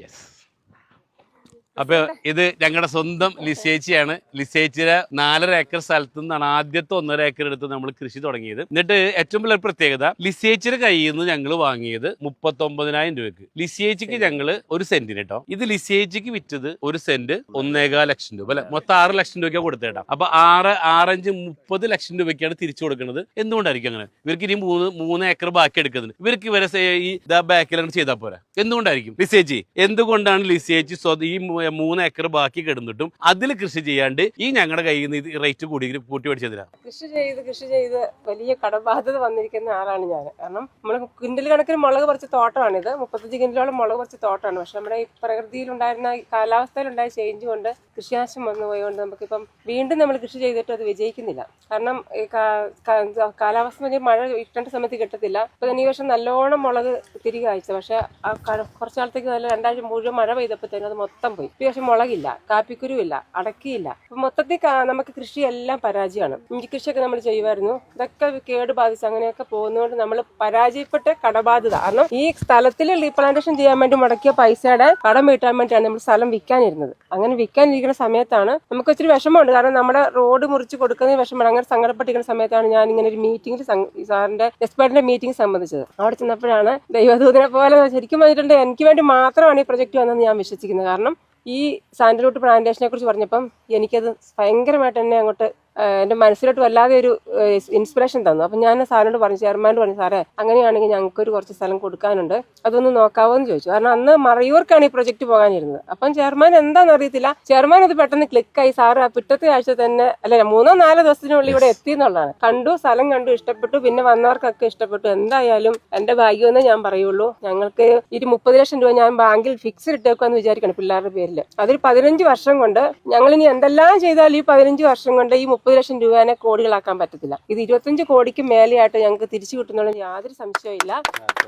Yes. അപ്പൊ ഇത് ഞങ്ങളുടെ സ്വന്തം ലിസേച്ചിയാണ്. ലിസേച്ചിയുടെ 4.5 ഏക്കർ സ്ഥലത്തു നിന്നാണ് ആദ്യത്തെ 1.5 ഏക്കർ എടുത്ത് നമ്മൾ കൃഷി തുടങ്ങിയത്. എന്നിട്ട് ഏറ്റവും വലിയ പ്രത്യേകത, ലിസേച്ചിയുടെ കയ്യിൽ നിന്ന് ഞങ്ങൾ വാങ്ങിയത് 39,000 രൂപയ്ക്ക്. ലിസേച്ചിക്ക് ഞങ്ങള് ഒരു സെന്റിന് കേട്ടോ, ഇത് ലിസേച്ചിക്ക് വിറ്റത് ഒരു സെന്റ് 1.25 ലക്ഷം രൂപ അല്ലെ, മൊത്തം 6 ലക്ഷം രൂപയ്ക്ക് കൊടുത്തേട്ടാ. അപ്പൊ 6 30 ലക്ഷം രൂപയ്ക്കാണ് തിരിച്ചു കൊടുക്കുന്നത്. എന്തുകൊണ്ടായിരിക്കും അങ്ങനെ? ഇവർക്ക് ഇനി 3 ഏക്കർ ബാക്കി എടുക്കുന്നത്. ഇവർക്ക് ഇവരെ ഈ ബാക്കിലാണ് ചെയ്താൽ പോരാ. എന്തുകൊണ്ടായിരിക്കും ലിസേച്ചി? എന്തുകൊണ്ടാണ് ലിസേച്ചി ഈ 3 ഏക്കർ ബാക്കി കിടന്നിട്ടും അതിൽ കൃഷി ചെയ്യാണ്ട് ഈ ഞങ്ങളുടെ കയ്യിൽ നിന്ന് ഇത് റേറ്റ് കൂട്ടി മേടിച്ചതിനാ? കൃഷി ചെയ്ത് വലിയ കടബാധ്യത വന്നിരിക്കുന്ന ആളാണ് ഞാൻ. കാരണം നമ്മൾ കിൻഡൽ കണക്കിന് മുളക് പറിച്ച തോട്ടമാണിത്. 35 കിൻഡലോളം മുളക് പറിച്ച തോട്ടമാണ്. പക്ഷെ നമ്മുടെ ഈ പ്രകൃതിയിലുണ്ടായിരുന്ന കാലാവസ്ഥയിലുണ്ടായ ചേഞ്ച് കൊണ്ട് കൃഷിനാശം വന്നു പോയതുകൊണ്ട് നമുക്കിപ്പം വീണ്ടും നമ്മൾ കൃഷി ചെയ്തിട്ട് അത് വിജയിക്കുന്നില്ല. കാരണം കാലാവസ്ഥ മഴ ഇട്ടേണ്ട സമയത്ത് കിട്ടത്തില്ല. ഇപ്പൊ ഈ വർഷം നല്ലോണം മുളക് തിരികെ അയച്ചു. പക്ഷെ കുറച്ചു കാലത്തേക്ക് നല്ല 2 ആഴ്ച മുഴുവൻ മഴ പെയ്തപ്പോഴത്തേക്കും അത് മൊത്തം പോയി. പക്ഷെ മുളകില്ല, കാപ്പിക്കുരുവില്ല, അടക്കിയില്ല. അപ്പൊ മൊത്തത്തിൽ നമുക്ക് കൃഷിയെല്ലാം പരാജയമാണ്. ഇഞ്ചി കൃഷിയൊക്കെ നമ്മൾ ചെയ്യുമായിരുന്നു. ഇതൊക്കെ കേട് ബാധിച്ച് അങ്ങനെയൊക്കെ പോകുന്നതുകൊണ്ട് നമ്മൾ പരാജയപ്പെട്ട കടബാധ്യത. കാരണം ഈ സ്ഥലത്തിൽ റീപ്ലാന്റേഷൻ ചെയ്യാൻ വേണ്ടി മുടക്കിയ പൈസയുടെ കടം വീട്ടാൻ വേണ്ടിയാണ് നമ്മൾ സ്ഥലം വിൽക്കാനിരുന്നത്. അങ്ങനെ വിൽക്കാനിരിക്കുന്ന സമയത്താണ് നമുക്ക് ഇച്ചിരി വിഷമമുണ്ട്. കാരണം നമ്മുടെ റോഡ് മുറിച്ച് കൊടുക്കുന്ന വിഷമമാണ്. അങ്ങനെ സങ്കടപ്പെട്ടിരിക്കുന്ന സമയത്താണ് ഞാൻ ഇങ്ങനെ ഒരു മീറ്റിംഗിൽ സാറിന്റെ എക്സ്പേർട്ടിന്റെ മീറ്റിംഗ് സംബന്ധിച്ചത്. അവിടെ ചെന്നപ്പോഴാണ് ദൈവദൂതനെ പോലെ ശരിക്കും പറഞ്ഞിട്ടുണ്ട് എനിക്ക് വേണ്ടി മാത്രമാണ് ഈ പ്രൊജക്ട് വന്നതെന്ന് ഞാൻ വിശ്വസിക്കുന്നത്. കാരണം ഈ സാൻഡൽവുഡ് പ്ലാന്റേഷനെ കുറിച്ച് പറഞ്ഞപ്പം എനിക്കത് ഭയങ്കരമായിട്ട് തന്നെ അങ്ങോട്ട് എൻ്റെ മനസ്സിലോട്ട് വല്ലാതെ ഒരു ഇൻസ്പിറേഷൻ തന്നു. അപ്പം ഞാൻ സാറിനോട് പറഞ്ഞു, ചെയർമാനോട് പറഞ്ഞു, സാറേ അങ്ങനെയാണെങ്കിൽ ഞങ്ങൾക്കൊരു കുറച്ച് സ്ഥലം കൊടുക്കാനുണ്ട്, അതൊന്ന് നോക്കാവോ എന്ന് ചോദിച്ചു. കാരണം അന്ന് മറയൂർക്കാണ് ഈ പ്രൊജക്ട് പോകാനിരുന്നത്. അപ്പം ചെയർമാൻ എന്താണെന്ന് അറിയത്തില്ല, ചെയർമാൻ അത് പെട്ടെന്ന് ക്ലിക്കായി. സാറ് ആ പിറ്റത്തെ ആഴ്ച തന്നെ അല്ല 3-4 ദിവസത്തിനുള്ളിൽ ഇവിടെ എത്തി എന്നുള്ളതാണ്. സ്ഥലം കണ്ടു, ഇഷ്ടപ്പെട്ടു. പിന്നെ വന്നവർക്കൊക്കെ ഇഷ്ടപ്പെട്ടു. എന്തായാലും എൻ്റെ ഭാഗ്യമെന്നേ ഞാൻ പറയുള്ളൂ. ഞങ്ങൾക്ക് 30 ലക്ഷം രൂപ ഞാൻ ബാങ്കിൽ ഫിക്സ് ഇട്ടേക്കാന്ന് വിചാരിക്കണം പിള്ളേരുടെ പേരിൽ. അതൊരു 15 വർഷം കൊണ്ട് ഞങ്ങളിനി എന്തെല്ലാം ചെയ്താലും ഈ 15 വർഷം കൊണ്ട് ഈ 30 ലക്ഷം രൂപേനെ കോടികളാക്കാൻ പറ്റത്തില്ല. ഇത് 25 കോടിക്ക് മേലെയായിട്ട് ഞങ്ങൾക്ക് തിരിച്ചു കിട്ടുന്നുള്ള യാതൊരു സംശയമില്ല.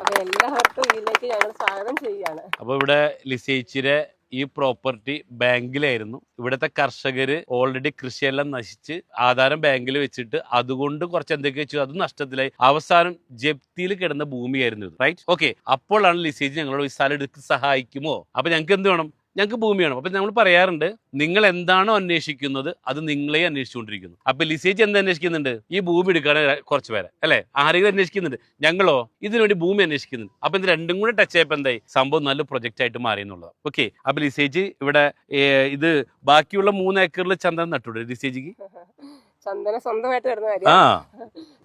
അപ്പൊ എല്ലാവർക്കും ഇതിലേക്ക് ഞങ്ങൾ സ്വാഗതം ചെയ്യുകയാണ്. അപ്പൊ ഇവിടെ ലിസേച്ചിയുടെ ഈ പ്രോപ്പർട്ടി ബാങ്കിലായിരുന്നു. ഇവിടുത്തെ കർഷകര് ഓൾറെഡി കൃഷിയെല്ലാം നശിച്ച് ആധാരം ബാങ്കിൽ വെച്ചിട്ട് അതുകൊണ്ട് കുറച്ച് എന്തൊക്കെ വെച്ചു, അത് നഷ്ടത്തിലായി. അവസാനം ജപ്തിയിൽ കിടന്ന ഭൂമിയായിരുന്നു ഇത്. Right, okay. അപ്പോഴാണ് ലിസേജി ഞങ്ങളോട് ഈ സ്ഥലം എടുത്ത് സഹായിക്കുമോ? അപ്പൊ ഞങ്ങൾക്ക് എന്ത് വേണം? ഞങ്ങൾക്ക് ഭൂമി വേണം. അപ്പൊ നമ്മൾ പറയാറുണ്ട്, നിങ്ങൾ എന്താണോ അന്വേഷിക്കുന്നത് അത് നിങ്ങളെ അന്വേഷിച്ചുകൊണ്ടിരിക്കുന്നു. അപ്പൊ ലിസേജ് എന്താ അന്വേഷിക്കുന്നുണ്ട്? ഈ ഭൂമി എടുക്കാൻ കുറച്ച് പേരെ അല്ലെ, ആരെങ്കിലും അന്വേഷിക്കുന്നുണ്ട്. ഞങ്ങളോ ഇതിനുവേണ്ടി ഭൂമി അന്വേഷിക്കുന്നുണ്ട്. അപ്പൊ ഇത് രണ്ടും കൂടെ ടച്ച് ആയപ്പോ എന്തായി? സംഭവം നല്ല പ്രൊജക്റ്റ് ആയിട്ട് മാറി എന്നുള്ളത്. ഓക്കെ. അപ്പൊ ലിസേജ് ഇവിടെ ഇത് ബാക്കിയുള്ള 3 ഏക്കറിൽ ചന്ദനം നട്ടു ലിസേജിക്ക്. ചന്ദന സ്വന്തമായിട്ട് കിടന്ന കാര്യം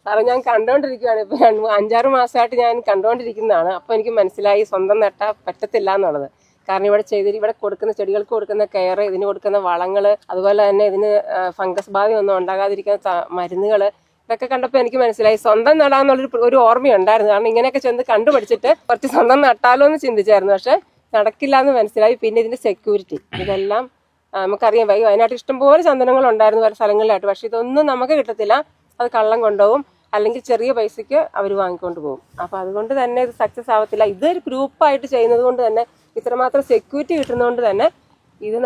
സാറേ ഞാൻ കണ്ടോണ്ടിരിക്കുകയാണ്. ഇപ്പൊ 5-6 മാസമായിട്ട് ഞാൻ കണ്ടോണ്ടിരിക്കുന്നതാണ്. അപ്പൊ എനിക്ക് മനസ്സിലായി സ്വന്തം നട്ടാ പറ്റത്തില്ല എന്നുള്ളത്. കാരണം ഇവിടെ കൊടുക്കുന്ന ചെടികൾക്ക് കൊടുക്കുന്ന കെയർ, ഇതിന് കൊടുക്കുന്ന വളങ്ങൾ, അതുപോലെ തന്നെ ഇതിന് ഫംഗസ് ബാധ ഒന്നും ഉണ്ടാകാതിരിക്കുന്ന മരുന്നുകൾ, ഇതൊക്കെ കണ്ടപ്പോൾ എനിക്ക് മനസ്സിലായി സ്വന്തം നടാന്നുള്ളൊരു ഓർമ്മയുണ്ടായിരുന്നു. കാരണം ഇങ്ങനെയൊക്കെ ചെന്ന് കണ്ടുപഠിച്ചിട്ട് കുറച്ച് സ്വന്തം നട്ടാലോ എന്ന് ചിന്തിച്ചായിരുന്നു. പക്ഷെ നടക്കില്ല എന്ന് മനസ്സിലായി. പിന്നെ ഇതിന്റെ സെക്യൂരിറ്റി, ഇതെല്ലാം നമുക്കറിയാം. വയനാട്ടിൽ ഇഷ്ടംപോലെ ചന്ദനങ്ങൾ ഉണ്ടായിരുന്നു പല സ്ഥലങ്ങളിലായിട്ട്. പക്ഷെ ഇതൊന്നും നമുക്ക് കിട്ടത്തില്ല. അത് കള്ളം കൊണ്ടുപോകും, അല്ലെങ്കിൽ ചെറിയ പൈസയ്ക്ക് അവർ വാങ്ങിക്കൊണ്ട് പോകും. അപ്പൊ അതുകൊണ്ട് തന്നെ ഇത് സക്സസ് ആവത്തില്ല. ഇതൊരു ഗ്രൂപ്പായിട്ട് ചെയ്യുന്നത് കൊണ്ട് തന്നെ, ഇത്രമാത്രം സെക്യൂരിറ്റി കിട്ടുന്നതുകൊണ്ട് തന്നെ ഇത്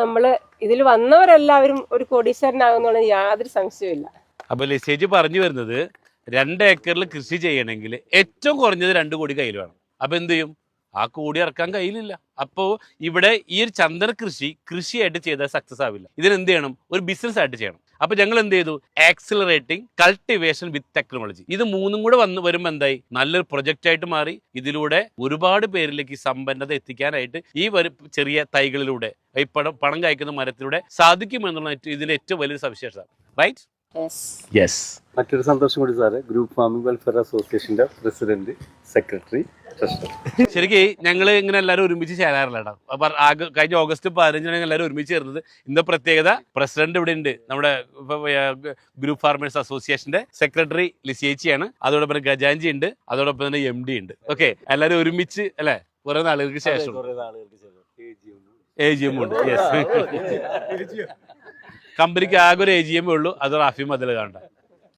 ഇതിൽ വന്നവരെല്ലാവരും ഒരു കോടീശ്വരനാകുന്നുള്ള യാതൊരു സംശയമില്ല. അപ്പൊ ലിസേജ് പറഞ്ഞു വരുന്നത് 2 ഏക്കറിൽ കൃഷി ചെയ്യണമെങ്കിൽ ഏറ്റവും കുറഞ്ഞത് 2 കോടി കയ്യിൽ വേണം. അപ്പൊ എന്ത് ചെയ്യും? ആ കോടി ഇറക്കാൻ കയ്യിലില്ല. അപ്പോൾ ഇവിടെ ഈ ഒരു ചന്ദന കൃഷിയായിട്ട് ചെയ്താൽ സക്സസ് ആവില്ല. ഇതിനെന്ത് ചെയ്യണം? ഒരു ബിസിനസ് ആയിട്ട് ചെയ്യണം. അപ്പൊ ഞങ്ങൾ എന്ത് ചെയ്തു? ആക്സിലറേറ്റിംഗ് കൾട്ടിവേഷൻ വിത്ത് ടെക്നോളജി. ഇത് 3ഉം കൂടെ വരുമ്പോൾ എന്തായി? നല്ലൊരു പ്രൊജക്റ്റ് ആയിട്ട് മാറി. ഇതിലൂടെ ഒരുപാട് പേരിലേക്ക് സമ്പന്നത എത്തിക്കാനായിട്ട് ഈ ചെറിയ തൈകളിലൂടെ ഈ പണം കായ്ക്കുന്ന മരത്തിലൂടെ സാധിക്കുമെന്നുള്ള ഇതിന്റെ ഏറ്റവും വലിയൊരു സവിശേഷത. റൈറ്റ്? യെസ്. മറ്റൊരു സന്തോഷം കൂടി സാറ്, ഗ്രൂപ്പ് ഫാമിംഗ് വെൽഫെയർ അസോസിയേഷന്റെ പ്രസിഡന്റ്, സെക്രട്ടറി, ട്രഷറർ. ശരിക്കും ഞങ്ങൾ ഇങ്ങനെ എല്ലാവരും ഒരുമിച്ച് ചേരാറില്ല കേട്ടോ. അപ്പൊ കഴിഞ്ഞ ഓഗസ്റ്റ് 15 എല്ലാവരും ഒരുമിച്ച് ചേർന്നത്. ഇന്ന പ്രത്യേകത, പ്രസിഡന്റ് ഇവിടെ ഉണ്ട്, നമ്മുടെ ഗ്രൂപ്പ് ഫാർമേഴ്സ് അസോസിയേഷന്റെ സെക്രട്ടറി ലിസേച്ചിയാണ്. അതോടൊപ്പം ഗജാൻജി ഉണ്ട്, അതോടൊപ്പം തന്നെ MD ഉണ്ട്. ഓക്കെ, എല്ലാവരും ഒരുമിച്ച് അല്ലെ, കുറെ നാളുകൾക്ക് ശേഷം AGM ഉണ്ട്. യെസ്. കമ്പനിക്ക് ആകെ ഒരു AGM ഉള്ളൂ, അത് റാഫി മതിൽ കാണണ്ട.